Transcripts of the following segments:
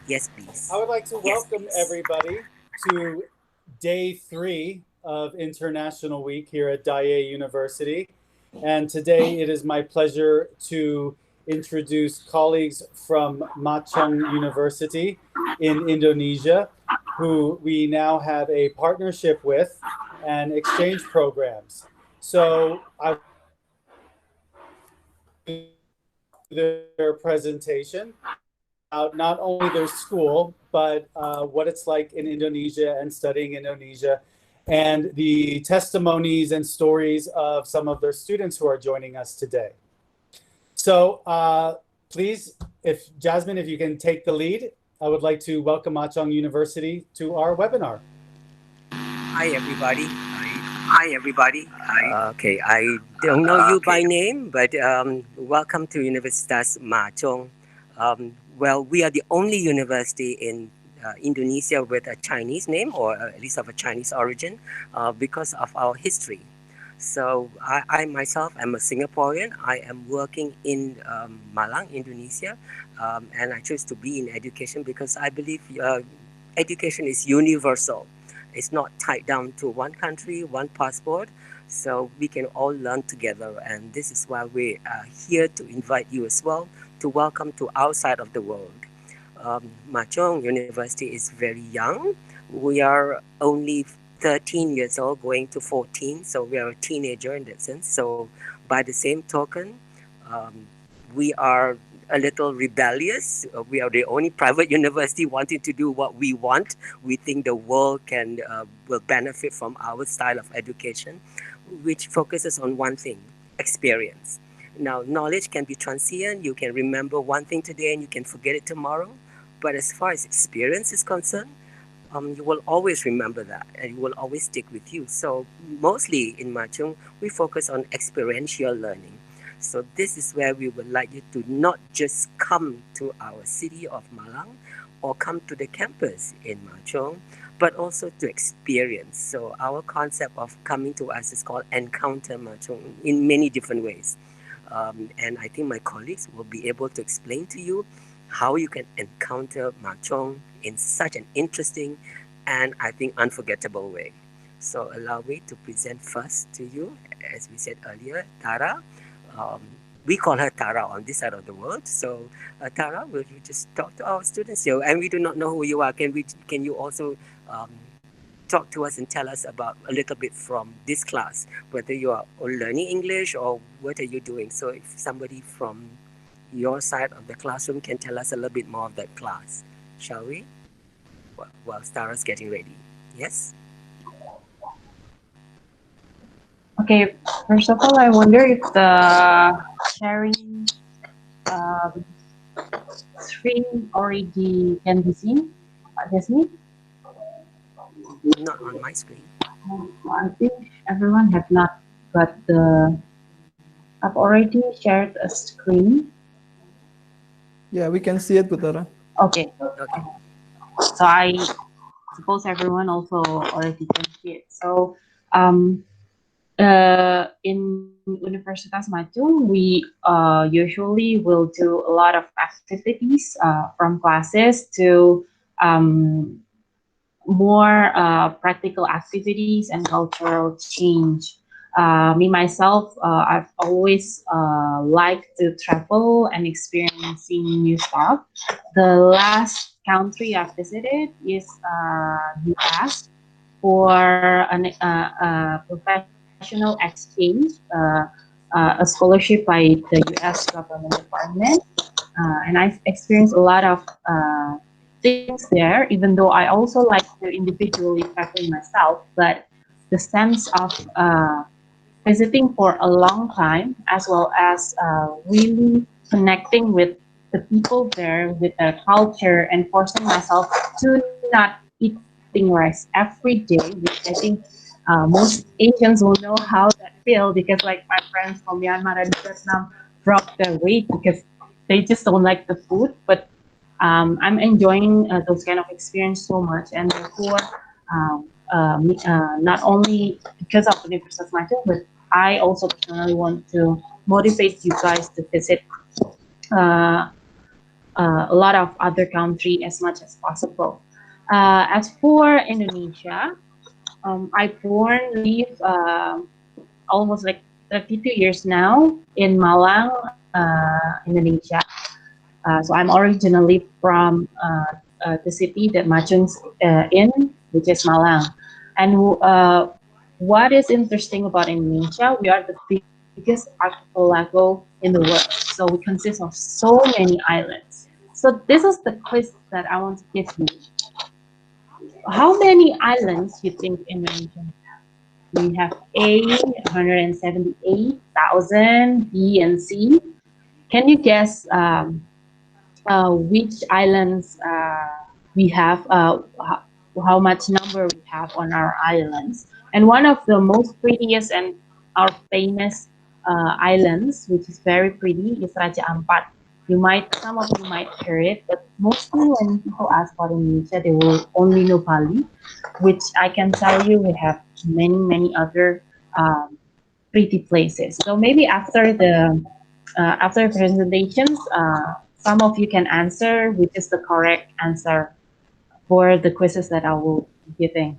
Yes, please. I would like to welcome everybody to day 3 of International Week here at Da-Yeh University. And today it is my pleasure to introduce colleagues from Ma Chung University in Indonesia, who we now have a partnership with and exchange programs. So I their presentation about not only their school, but what it's like in Indonesia and studying Indonesia, and the testimonies and stories of some of their students who are joining us today. So please, if Jasmine, if you can take the lead, I would like to welcome Ma Chung University to our webinar. Hi, everybody. Okay, I don't know you by name, but welcome to Universitas Ma Chung. Well, we are the only university in Indonesia with a Chinese name, or at least of a Chinese origin, because of our history. So I myself am a Singaporean. I am working in Malang, Indonesia, and I chose to be in education because I believe education is universal. It's not tied down to one country, one passport, so we can all learn together. And this is why we are here to invite you as well to welcome to our side of the world. Ma Chung University is very young. We are only 13 years old, going to 14, so we are a teenager in that sense. So by the same token, we are a little rebellious. We are the only private university wanting to do what we want. We think the world will benefit from our style of education, which focuses on one thing: experience. Now, knowledge can be transient. You can remember one thing today and you can forget it tomorrow. But as far as experience is concerned, you will always remember that and it will always stick with you. So mostly in Ma Chung, we focus on experiential learning. So this is where we would like you to not just come to our city of Malang or come to the campus in Ma Chung, but also to experience. So our concept of coming to us is called Encounter Ma Chung in many different ways. And I think my colleagues will be able to explain to you how you can encounter Ma Chung in such an interesting and I think unforgettable way. So allow me to present first to you, as we said earlier, Tara. We call her Tara on this side of the world. So Tara, will you just talk to our students here? And we do not know who you are. Can you also talk to us and tell us about a little bit from this class, whether you are learning English or what are you doing? So if somebody from your side of the classroom can tell us a little bit more of that class, shall we? While Tara's getting ready. Yes? Okay, first of all, I wonder if the sharing screen already can be seen. Jasmine? Not on my screen. I think everyone have not got I've already shared a screen. Yeah, we can see it, Putara. Okay. Okay. So I suppose everyone also already can see it. So in Universitas Ma Chung, we usually will do a lot of activities from classes to more practical activities and cultural change. Me myself, I've always liked to travel and experiencing new stuff. The last country I visited is US for a professional exchange, a scholarship by the US government department, and I've experienced a lot of things there, even though I also like to individually travel myself, but the sense of visiting for a long time, as well as really connecting with the people there, with their culture, and forcing myself to not eating rice every day, which I think most Asians will know how that feels, because like my friends from Myanmar and Vietnam dropped their weight because they just don't like the food. But I'm enjoying those kind of experience so much, and therefore not only because of the Universitas Ma Chung, but I also personally want to motivate you guys to visit a lot of other country as much as possible. As for Indonesia, I live almost like 32 years now in Malang, Indonesia. So I'm originally from the city that Ma Chung's in, which is Malang. And what is interesting about Indonesia, we are the biggest archipelago in the world. So we consist of so many islands. So this is the quiz that I want to give you. How many islands do you think Indonesia has? We have A, 178,000, B and C. Can you guess which islands we have, how much number we have on our islands? And one of the most prettiest and our famous islands, which is very pretty, is Raja Ampat. Some of you might hear it, but mostly when people ask about Indonesia, they will only know Bali, which I can tell you we have many other pretty places. So maybe after the presentations, some of you can answer which is the correct answer for the quizzes that I will be giving.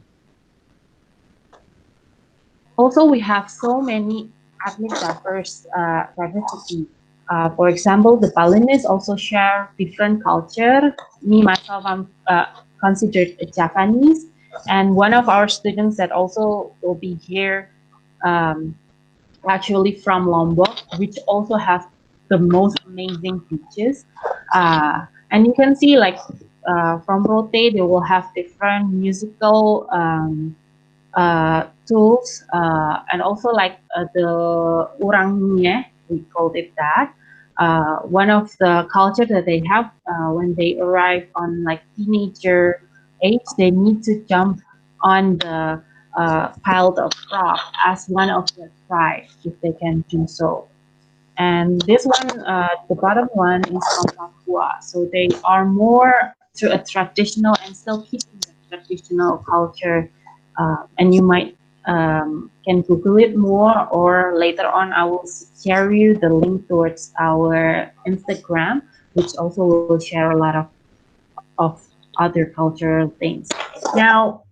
Also, we have so many ethnic diversity. For example, the Balinese also share different culture. Me, myself, I'm considered a Japanese. And one of our students that also will be here actually from Lombok, which also has the most amazing beaches. And you can see like from Rote, they will have different musical tools and also like the Urangnya, we called it that. One of the culture that they have when they arrive on like teenager age, they need to jump on the pile of rock as one of the tribes if they can do so. And this one, the bottom one is from Papua. So they are more to a traditional and still keeping the traditional culture. And you might can Google it more, or later on I will share you the link towards our Instagram, which also will share a lot of other cultural things. Now,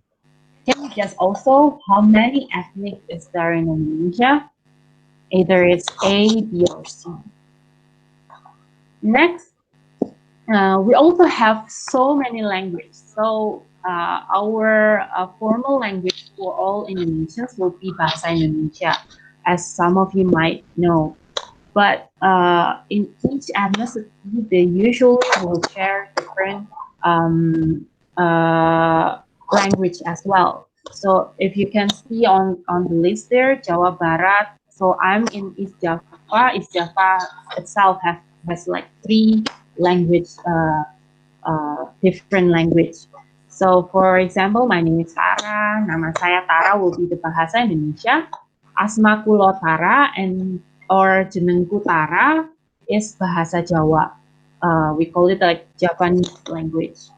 can you guess also how many ethnic is there in Indonesia? Either it's A, B, or C. Next, we also have so many languages. So our formal language for all Indonesians will be Bahasa Indonesia, as some of you might know. But in each ethnicity, they usually will share different language as well. So if you can see on the list there, Jawa Barat. So I'm in East Java. East Java itself has like 3 language, different language. So for example, my name is Tara. Nama saya Tara will be the Bahasa Indonesia. Asmaku lo Tara or jenengku Tara is Bahasa Jawa. We call it like Japanese language.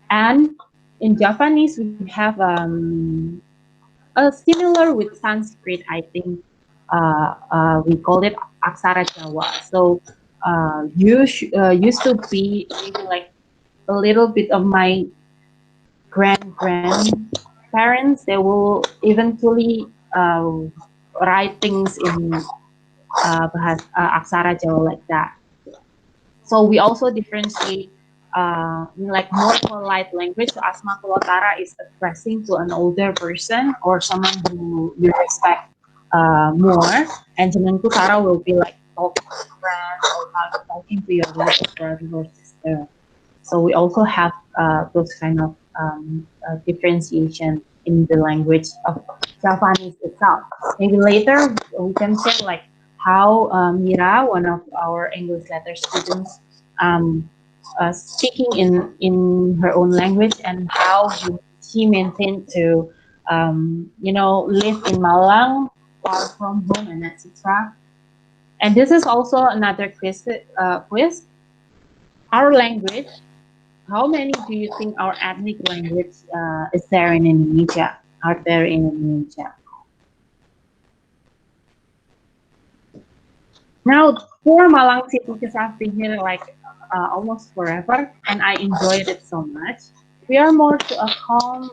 And in Japanese, we have similar with Sanskrit, I think. We call it Aksara Jawa. So used to be maybe like a little bit of my grandparents. They will eventually write things in Aksara Jawa like that. So we also differentiate like more polite language. So Asma Kulotara is addressing to an older person or someone who you respect more, and Jenengku Tara will be like talking to a friend or talking to your little brother or sister. So we also have those kind of differentiation in the language of Japanese itself. Maybe later we can share like how Mira, one of our English letter students, speaking in her own language, and how she maintained to live in Malang, far from home, and etc. And this is also another quiz. Our language. How many do you think our ethnic language is there in Indonesia? Are there in Indonesia? Now for Malang City, because I've been here like almost forever, and I enjoyed it so much. We are more to a calm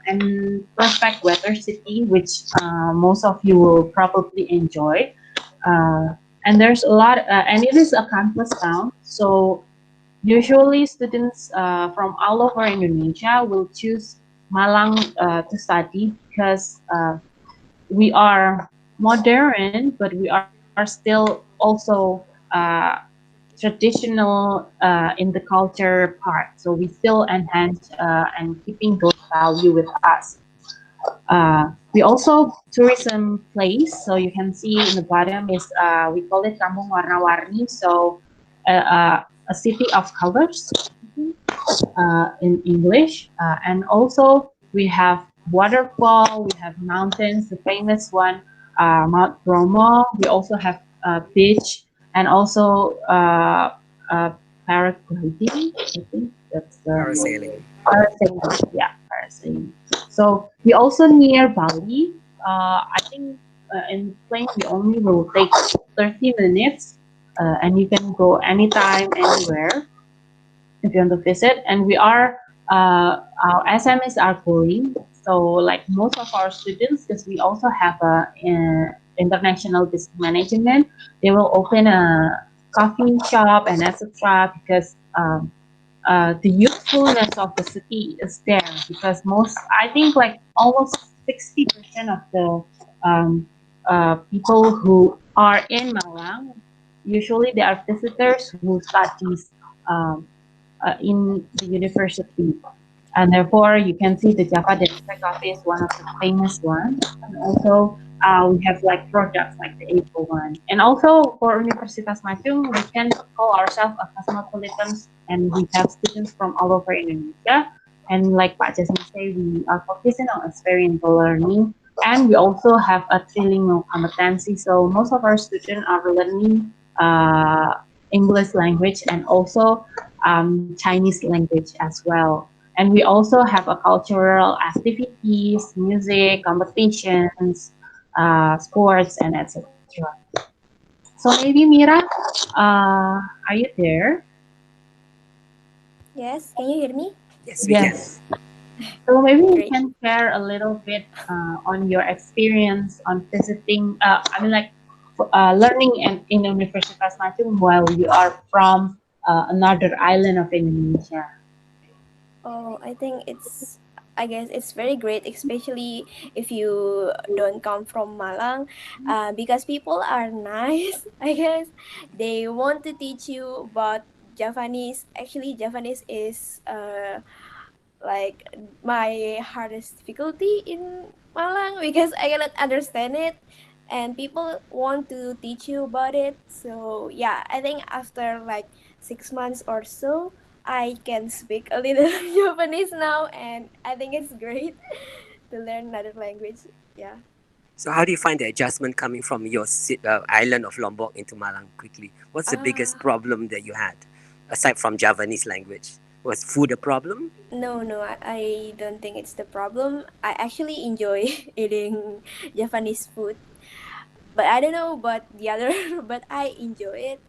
and perfect weather city, which most of you will probably enjoy. And there's a lot, and it is a campus town. So usually students from all over Indonesia will choose Malang to study because we are modern, but we are still also traditional in the culture part. So we still enhance and keeping those value with us. We also tourism place. So you can see in the bottom is we call it Kampung Warna-Warni. So a city of colors in English. And also we have waterfall, we have mountains, the famous one, Mount Bromo. We also have beach and also paragliding. I think that's Parasailing. parasailing. Yeah, parasailing. So we also near Bali. I think in plane we only will take 30 minutes, and you can go anytime, anywhere if you want to visit. And we are our SMEs are growing. So like most of our students, because we also have a international business management, they will open a coffee shop and etc. Because the youthfulness of the city is there. Because most, I think, like almost 60% of the people who are in Malang, usually they are visitors who studies um, in the university. And therefore, you can see the Java Data Cafe is one of the famous ones. And also, we have like projects like the April one. And also for Universitas Ma Chung, we can call ourselves a cosmopolitan, and we have students from all over Indonesia. And like Pak Jasmine said, we are focusing on experiential learning. And we also have a trilingual competency. So most of our students are learning English language and also Chinese language as well. And we also have a cultural activities, music, competitions, sports, and etc. So maybe Mira, are you there? Yes, can you hear me? Yes, we Yes. So maybe you Great. can share a little bit on your experience on visiting. I mean, like learning in Universitas Ma Chung while you are from another island of Indonesia. Oh, I guess it's very great, especially if you don't come from Malang, because people are nice. I guess they want to teach you about Javanese. Actually, Javanese is like my hardest difficulty in Malang because I cannot understand it, and people want to teach you about it. So yeah, I think after like 6 months or so, I can speak a little Japanese now, and I think it's great to learn another language. Yeah. So how do you find the adjustment coming from your island of Lombok into Malang quickly? What's the biggest Ah, problem that you had, aside from Javanese language? Was food a problem? no, I don't think it's the problem. I actually enjoy eating Japanese food, but I don't know about the other, but I enjoy it.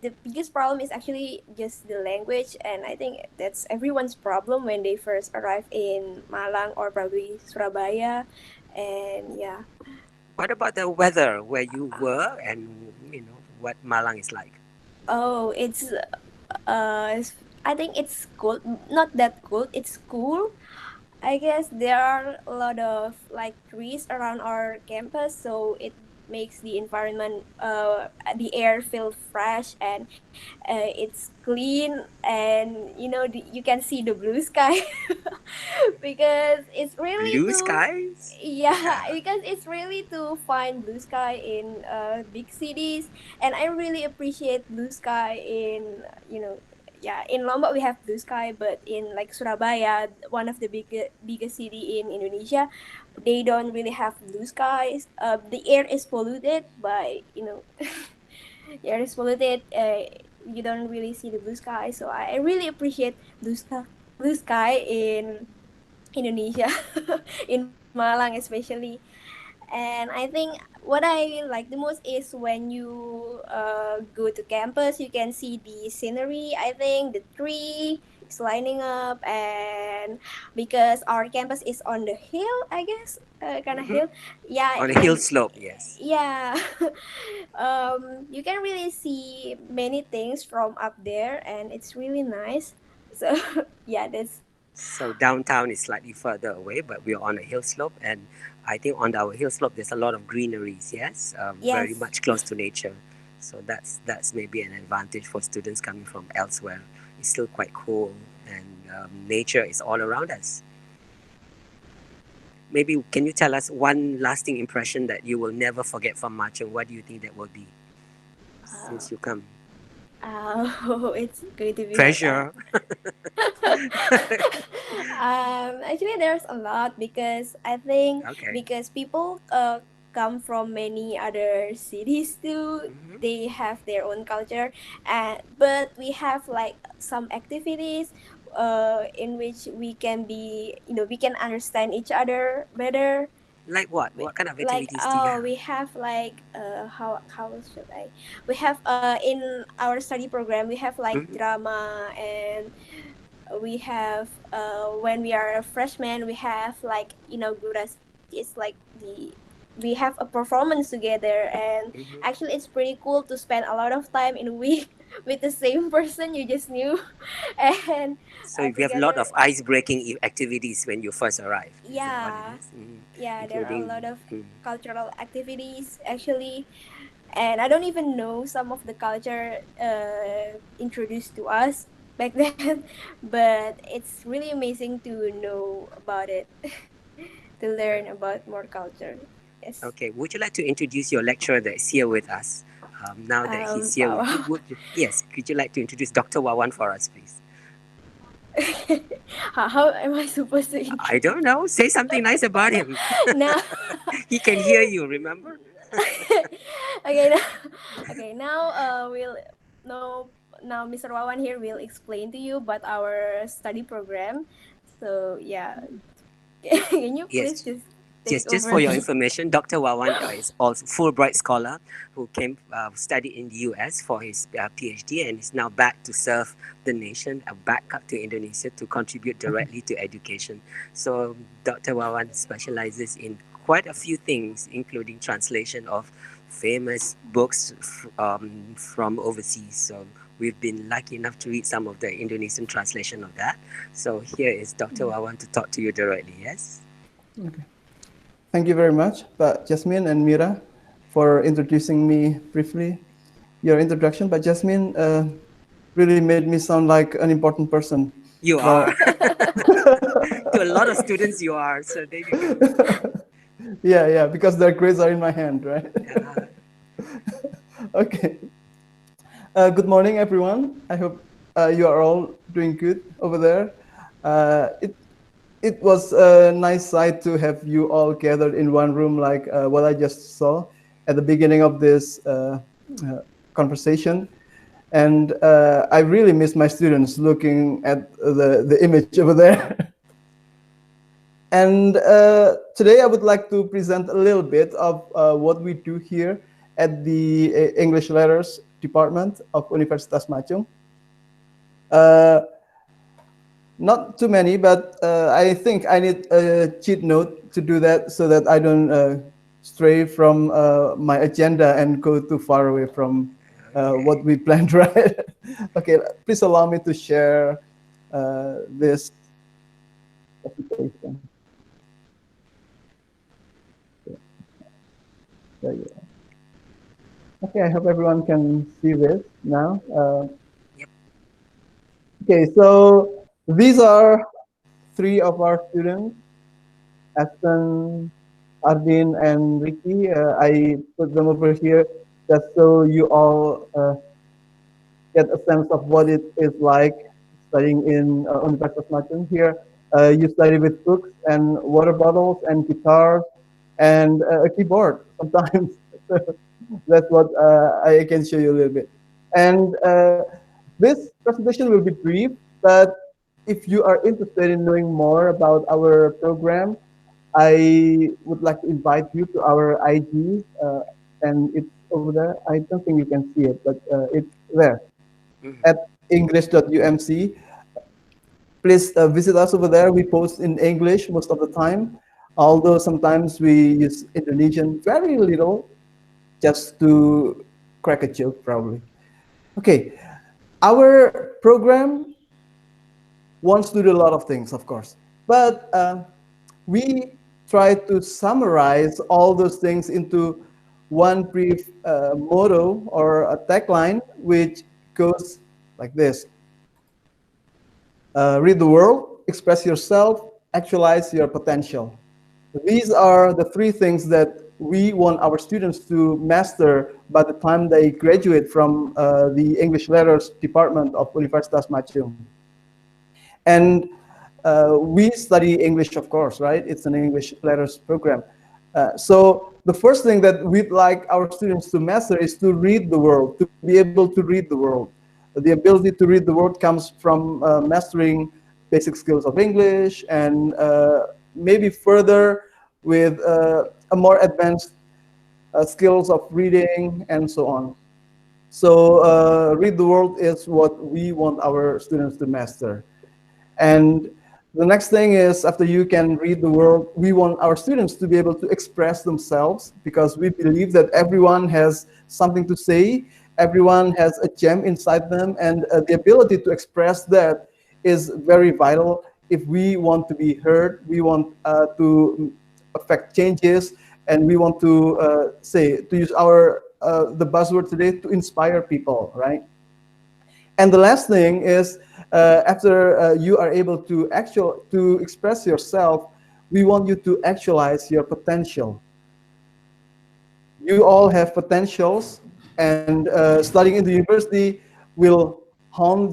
The biggest problem is actually just the language, and I think that's everyone's problem when they first arrive in Malang or probably Surabaya. And yeah. What about the weather where you were, and what Malang is like? Oh, I think it's cold. Not that cold. It's cool. I guess there are a lot of like trees around our campus, so it makes the environment, the air feel fresh, and it's clean, and you can see the blue sky because it's really Blue to skies? yeah, Yeah. because it's really to find blue sky in big cities, and I really appreciate blue sky in yeah, in Lombok we have blue sky, but in like Surabaya, one of the biggest city in Indonesia, they don't really have blue skies. The air is polluted by the air is polluted. You don't really see the blue sky, so I really appreciate blue sky in Indonesia, in Malang especially. And I think what I like the most is when you go to campus, you can see the scenery. I think the tree is lining up, and because our campus is on the hill, I guess, kind of Mhm. hill. Yeah, On a hill slope, yes. yeah. You can really see many things from up there, and it's really nice. So yeah, that's So downtown is slightly further away, but we're on a hill slope, and I think on our hill slope there's a lot of greeneries. Yes, very yes. much close to nature. So that's maybe an advantage for students coming from elsewhere. It's still quite cool, and nature is all around us. Maybe can you tell us one lasting impression that you will never forget from Ma Chung? What do you think that will be since you come? It's going to be hard. Pressure. Actually, there's a lot because I think Okay. because people come from many other cities too. Mhm. They have their own culture, and but we have like some activities in which we can be, we can understand each other better. Like what? What kind of Like, activities do you have? we have like, how should I, we have in our study program we have like Mhm. drama, and we have when we are a freshman we have like inaugurasi. It's like we have a performance together, and Mhm. actually it's pretty cool to spend a lot of time in a week with the same person you just knew. And So we have a lot together. of ice-breaking activities when you first arrive. Is that what it Yeah, is? Mhm. yeah, there are a Including. lot of Mhm. cultural activities actually, and I don't even know some of the culture introduced to us back then, but it's really amazing to know about it, to learn about more culture. Yes. Okay. Would you like to introduce your lecturer that is here with us? Now that he's here with you, Wow. yes, could you like to introduce Dr. Wawan for us, please? How am I supposed to I don't know. Say something nice about him. now? He can hear you, remember? Okay, now, okay, now we'll no now Mr. Wawan here will explain to you about our study program. So yeah, can you please Yes. just Yes, take just over? for your information, Dr. Wawan is also Fulbright scholar who came studied in the US for his PhD and is now back to serve the nation, back up to Indonesia to contribute directly to education. So Dr. Wawan specializes in quite a few things, including translation of famous books from overseas. So we've been lucky enough to read some of the Indonesian translation of that. So here is Dr. Wawan to talk to you directly. Yes. Okay. Thank you very much, Pak Jasmine and Mira, for introducing me briefly. Your introduction, Pak Jasmine, really made me sound like an important person. You But are. To a lot of students, you are. So there you go. yeah, because their grades are in my hand, right? Uh, Okay. Good morning, everyone. I hope you are all doing good over there. It was a nice sight to have you all gathered in one room, like what I just saw at the beginning of this conversation. And I really miss my students looking at the image over there. And today I would like to present a little bit of what we do here at the English Letters Department of Universitas Ma Chung. Not too many, but I think I need a cheat note to do that so that I don't stray from my agenda and go too far away from what we planned, right? Okay, please allow me to share this presentation. There you go. Okay, I hope everyone can see this now. Yep. Okay, so these are three of our students, Aston, Arvin, and Ricky. I put them over here just so you all get a sense of what it is like studying in Universitas Ma Chung. Here, you study with books and water bottles and guitars and a keyboard sometimes. That's what I can show you a little bit. And this presentation will be brief, but if you are interested in knowing more about our program, I would like to invite you to our IG, and it's over there. I don't think you can see it, but it's there at english.umc. Please visit us over there. We post in English most of the time, although sometimes we use Indonesian very little, just to crack a joke, probably. Okay, our program wants to do a lot of things, of course, but we try to summarize all those things into one brief motto or a tagline, which goes like this. Read the world, express yourself, actualize your potential. These are the three things that we want our students to master by the time they graduate from the English Letters Department of Universitas Ma Chung. And we study English, of course, right? It's an English Letters program. So the first thing that we'd like our students to master is to read the world, to be able to read the world. The ability to read the world comes from mastering basic skills of English and maybe further with a more advanced skills of reading and so on. So read the world is what we want our students to master. And the next thing is, after you can read the world, we want our students to be able to express themselves, because we believe that everyone has something to say, everyone has a gem inside them, and the ability to express that is very vital if we want to be heard, we want to affect changes, and we want to to use our the buzzword today, to inspire people, right? And the last thing is, after you are able to express yourself, we want you to actualize your potential. You all have potentials, and studying in the university will hone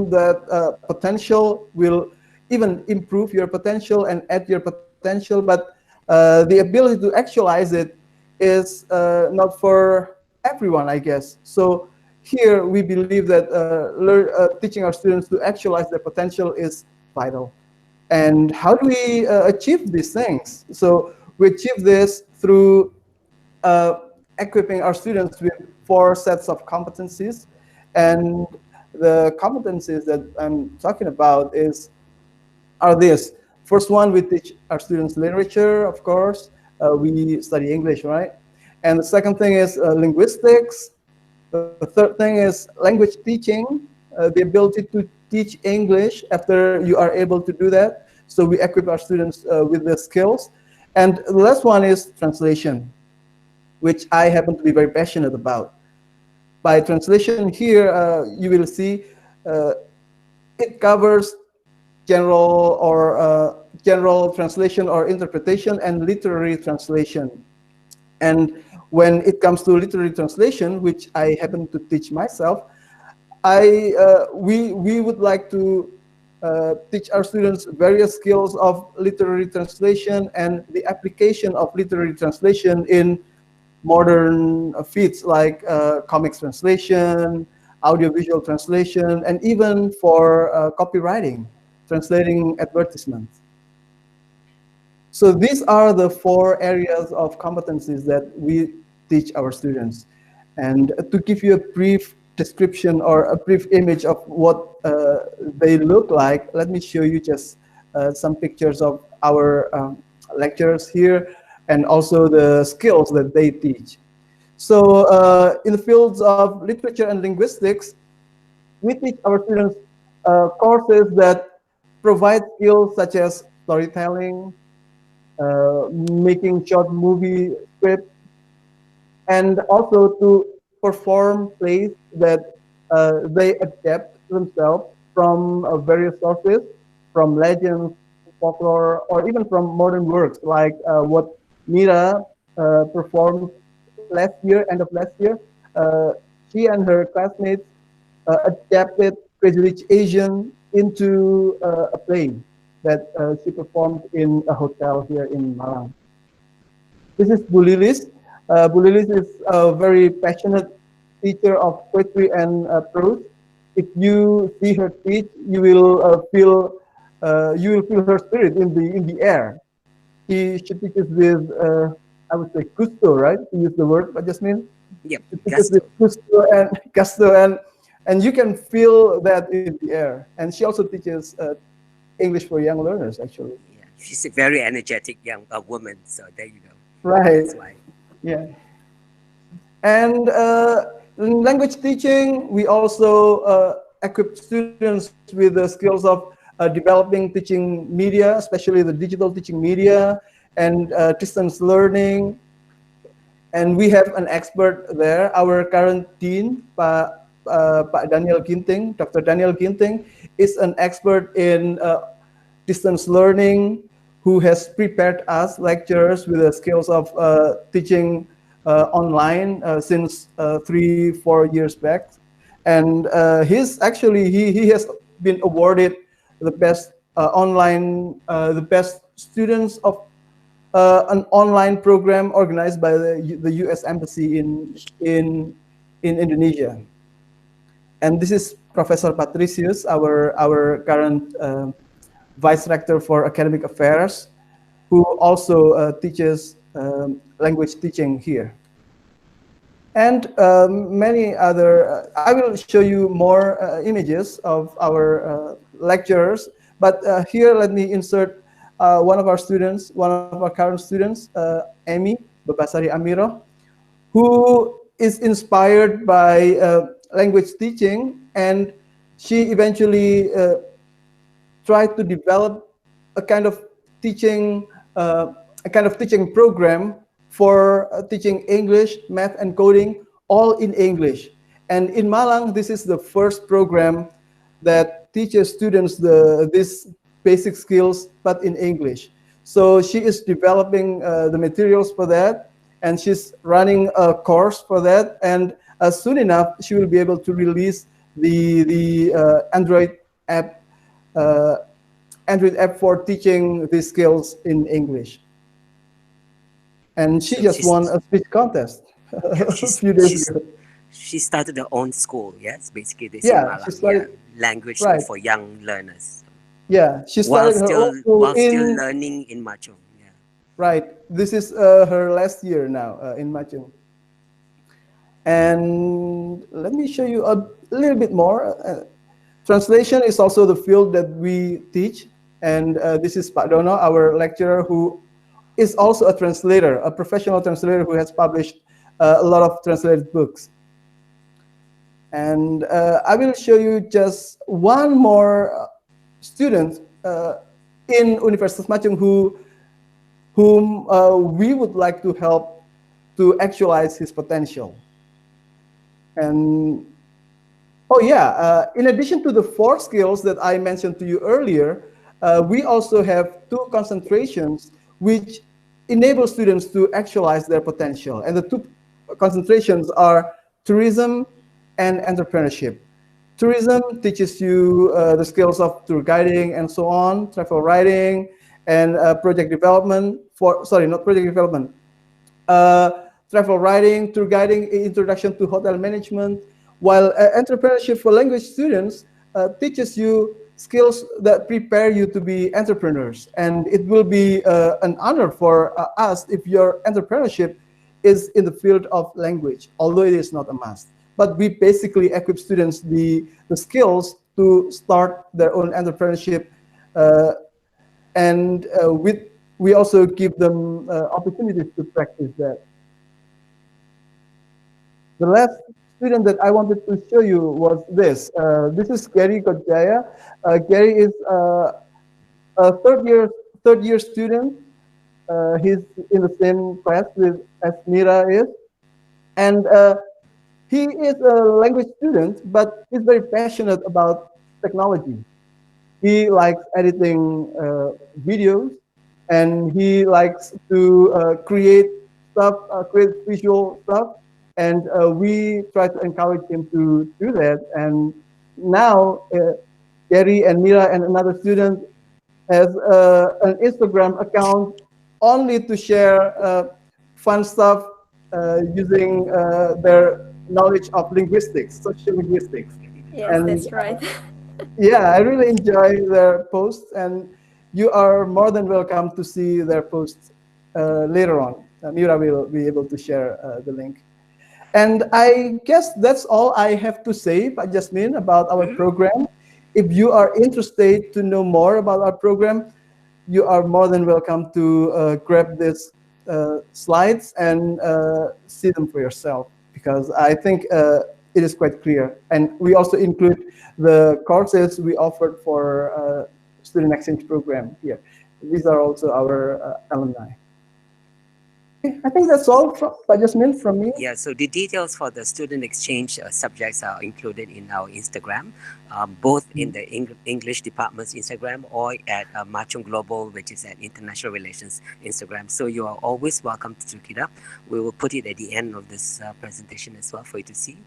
that potential, will even improve your potential and add your potential, but the ability to actualize it is not for everyone, I guess. So here we believe that teaching our students to actualize their potential is vital. And how do we achieve these things? So we achieve this through equipping our students with 4 sets of competencies. And the competencies that I'm talking about are this. First one, we teach our students literature, of course. We study English, right? And the second thing is linguistics. The third thing is language teaching, the ability to teach English after you are able to do that. So we equip our students with the skills. And the last one is translation, which I happen to be very passionate about. By translation here, you will see it covers general translation or interpretation and literary translation. And when it comes to literary translation, which I happen to teach myself, we would like to teach our students various skills of literary translation and the application of literary translation in modern fields like comics translation, audiovisual translation, and even for copywriting, translating advertisements. So these are the 4 areas of competencies that we teach our students. And to give you a brief description or a brief image of what they look like, let me show you just some pictures of our lecturers here, and also the skills that they teach. So in the fields of literature and linguistics, we teach our students courses that provide skills such as storytelling, making short movie scripts, and also to perform plays that they adapt themselves from various sources, from legends, folklore, or even from modern works, like what Mira performed end of last year. She and her classmates adapted Crazy Rich Asian into a play that she performed in a hotel here in Malang. This is Bu Lilis. Bu Lilis is a very passionate teacher of poetry and prose. If you see her teach, you will feel her spirit in the air. she teaches with, I would say, gusto, right? To use the word, but Jasmine? Yep, She teaches gusto. with gusto, and you can feel that in the air. And she also teaches English for young learners, actually. Yeah, she's a very energetic young woman. So there you go. Right. That's why. Yeah. And in language teaching, we also equip students with the skills of developing teaching media, especially the digital teaching media and distance learning. And we have an expert there, our current dean, Pak Daniel Ginting. Dr. Daniel Ginting is an expert in distance learning who has prepared us lecturers with the skills of teaching online since 3-4 years back. And he has been awarded the best the best students of an online program organized by the U.S. Embassy in Indonesia. And this is Professor Patricius, our current Vice Rector for Academic Affairs, who also teaches language teaching here. And many other, I will show you more images of our lecturers, but here let me insert one of our students, one of our current students, Amy Babasari Amiro, who is inspired by language teaching, and she eventually tried to develop a kind of teaching program for teaching English, math, and coding, all in English. And in Malang, this is the first program that teaches students these basic skills, but in English. So she is developing the materials for that, and she's running a course for that. And soon enough, she will be able to release the Android app for teaching these skills in English. And she just won a speech contest a few days ago. She started her own school, yes, basically this Yeah, in Malang, she started, language right. for young learners. Yeah, she While started her still own school still learning in Ma Chung. Yeah. Right. This is her last year now in Ma Chung. And let me show you a little bit more. Translation is also the field that we teach. And this is Pak Dono, our lecturer, who is also a translator, a professional translator who has published a lot of translated books. And I will show you just one more student in Universitas Ma Chung whom we would like to help to actualize his potential. And oh yeah, in addition to the 4 skills that I mentioned to you earlier, we also have 2 concentrations which enable students to actualize their potential. And the 2 concentrations are tourism and entrepreneurship. Tourism teaches you the skills of tour guiding and so on, travel writing, and project development travel writing, tour guiding, introduction to hotel management, while entrepreneurship for language students teaches you skills that prepare you to be entrepreneurs. And it will be an honor for us if your entrepreneurship is in the field of language, although it is not a must. But we basically equip students the skills to start their own entrepreneurship, and we also give them opportunities to practice that. The last student that I wanted to show you was this. This is Gary Godjaya. Gary is a third year student. He's in the same class as Mira is, and he is a language student, but he's very passionate about technology. He likes editing videos, and he likes to create visual stuff. And we try to encourage him to do that. And now Gary and Mira and another student has an Instagram account only to share fun stuff using their knowledge of linguistics, social linguistics. Yes, And that's right. yeah, I really enjoy their posts, and you are more than welcome to see their posts later on. Mira will be able to share the link. And I guess that's all I have to say, Pak Jasmine, about our program. If you are interested to know more about our program, you are more than welcome to grab these slides and see them for yourself, because I think it is quite clear. And we also include the courses we offered for student exchange program here. These are also our alumni. I think that's all, Pak Jasmine, from me. Yeah, so the details for the student exchange subjects are included in our Instagram, both in the English department's Instagram or at Ma Chung Global, which is at International Relations Instagram. So you are always welcome to look it up. We will put it at the end of this presentation as well for you to see.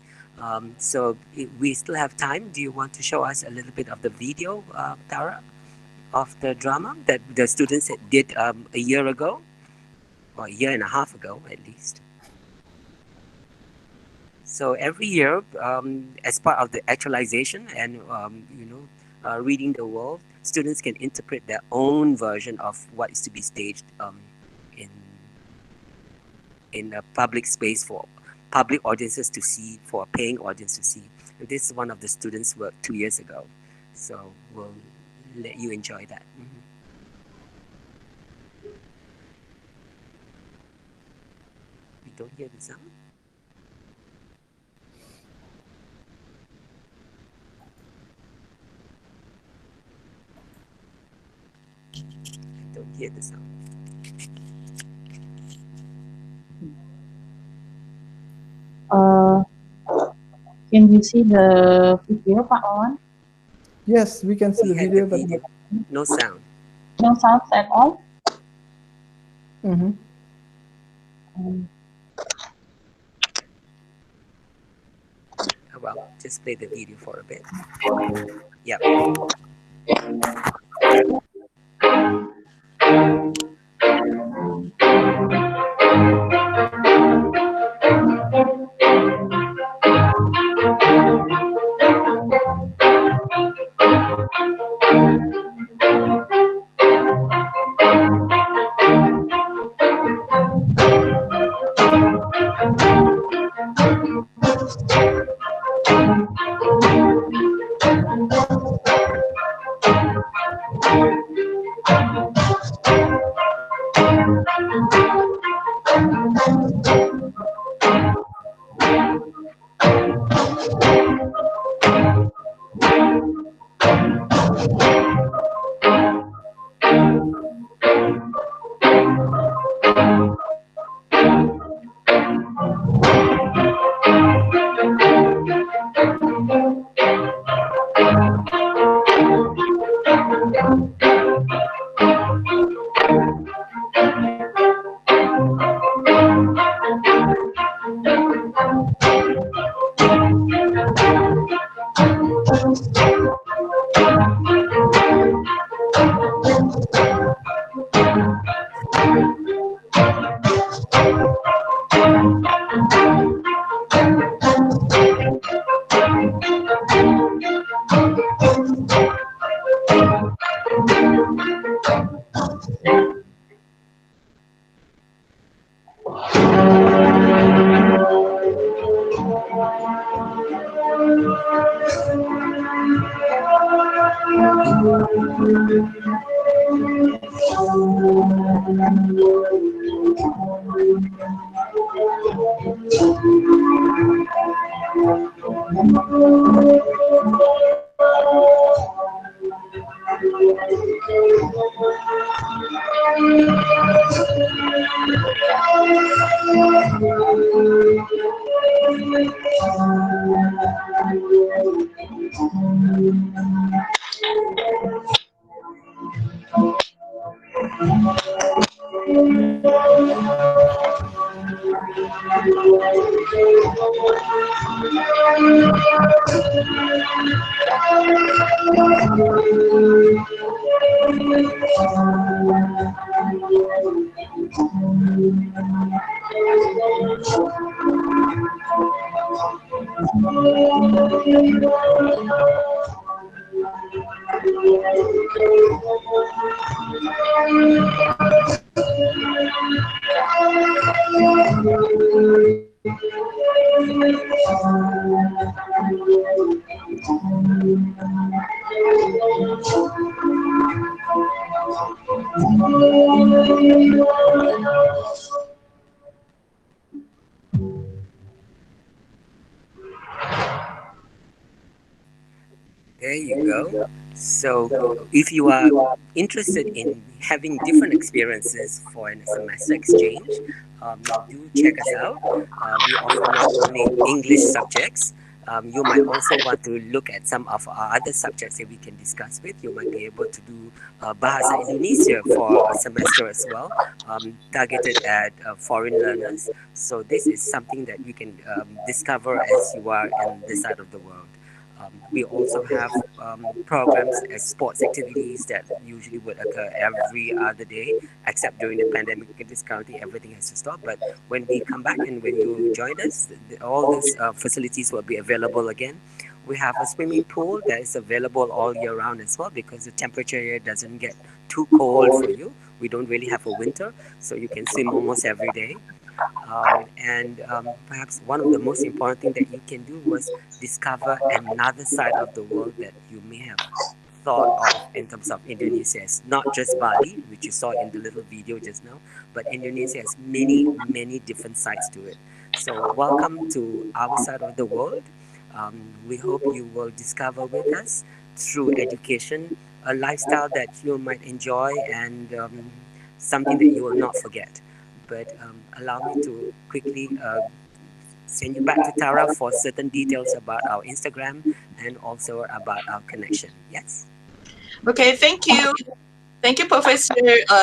So we still have time. Do you want to show us a little bit of the video, Tara, of the drama that the students did a year ago? Or a year and a half ago, at least. So every year, as part of the actualization and reading the world, students can interpret their own version of what is to be staged in a public space for public audiences to see, for a paying audience to see. And this is one of the students' work 2 years ago, so we'll let you enjoy that. Don't hear the sound. I don't hear the sound. Can you see the video, Pak On? Yes, we can see the video, but no sound. No sounds at all? Well, just play the video for a bit. Yeah. There you go. So, if you are interested in having different experiences for a semester exchange, do check us out. We offer not only English subjects, you might also want to look at some of our other subjects that we can discuss with. You might be able to do Bahasa Indonesia for a semester as well, targeted at foreign learners. So, this is something that you can discover as you are in this side of the world. We also have programs as sports activities that usually would occur every other day, except during the pandemic. This currently everything has to stop. But when we come back and when you join us, all these facilities will be available again. We have a swimming pool that is available all year round as well, because the temperature here doesn't get too cold for you. We don't really have a winter, so you can swim almost every day. And perhaps one of the most important things that you can do was discover another side of the world that you may have thought of in terms of Indonesia. It's not just Bali, which you saw in the little video just now, but Indonesia has many, many different sides to it. So welcome to our side of the world. We hope you will discover with us through education a lifestyle that you might enjoy and something that you will not forget. But allow me to quickly send you back to Tara for certain details about our Instagram and also about our connection. Yes. Okay, thank you. Thank you, Professor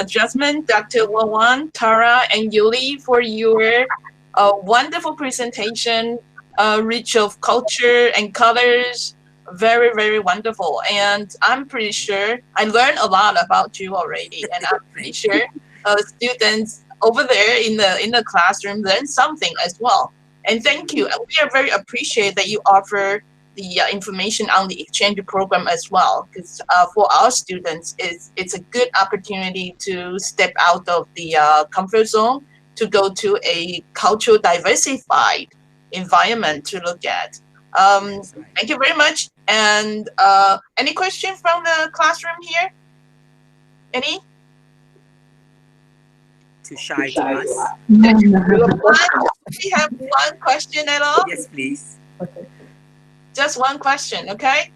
Jasmine, Dr. Wawan, Tara, and Yuli for your wonderful presentation, rich of culture and colors. Very, very wonderful. And I'm pretty sure I learned a lot about you already. And I'm pretty sure students over there in the classroom learn something as well. And thank you. We are very appreciate that you offer the information on the exchange program as well, because for our students, it's a good opportunity to step out of the comfort zone to go to a cultural diversified environment to look at. Thank you very much. And any question from the classroom here? Any? Too shy to ask? We have one question at all? Yes, please. Okay. Just one question, okay?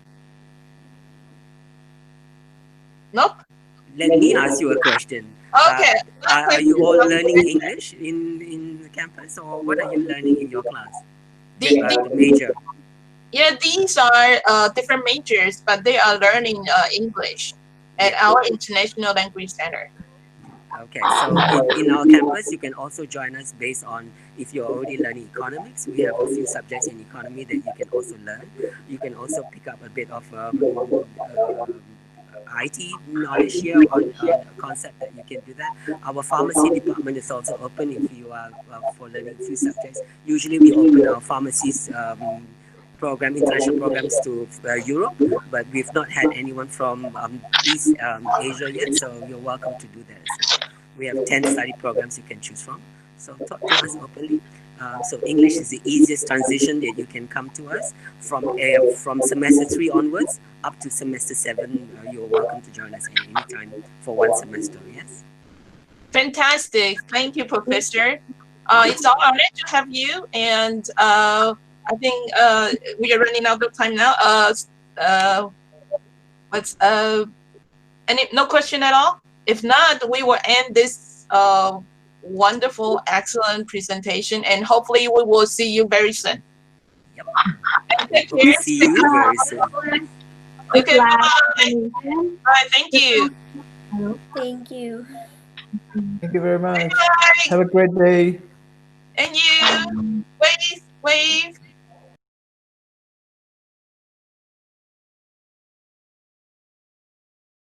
Nope? Let me ask you a question. Okay. Are you all learning English in the campus, or what are you learning in your class? The major. Yeah, these are different majors, but they are learning English at our International Language Center. Okay, so in our campus, you can also join us based on if you're already learning economics. We have a few subjects in economy that you can also learn. You can also pick up a bit of IT knowledge here on a concept that you can do that. Our pharmacy department is also open if you are for learning few subjects. Usually we open our pharmacies program, international programs to Europe, but we've not had anyone from East Asia yet, so you're welcome to do that as well. We have 10 study programs you can choose from, so talk to us openly. So English is the easiest transition that you can come to us from semester 3 onwards up to semester 7. You're welcome to join us at any time for one semester. Yes. Fantastic. Thank you, Professor. It's an honor to have you, and I think we are running out of time now. No question at all? If not, we will end this wonderful, excellent presentation, and hopefully we will see you very soon. Yep. We'll see you very soon. Okay, bye-bye. Bye, thank you. Thank you. Thank you very much. Bye. Have a great day. And you. Wave, wave.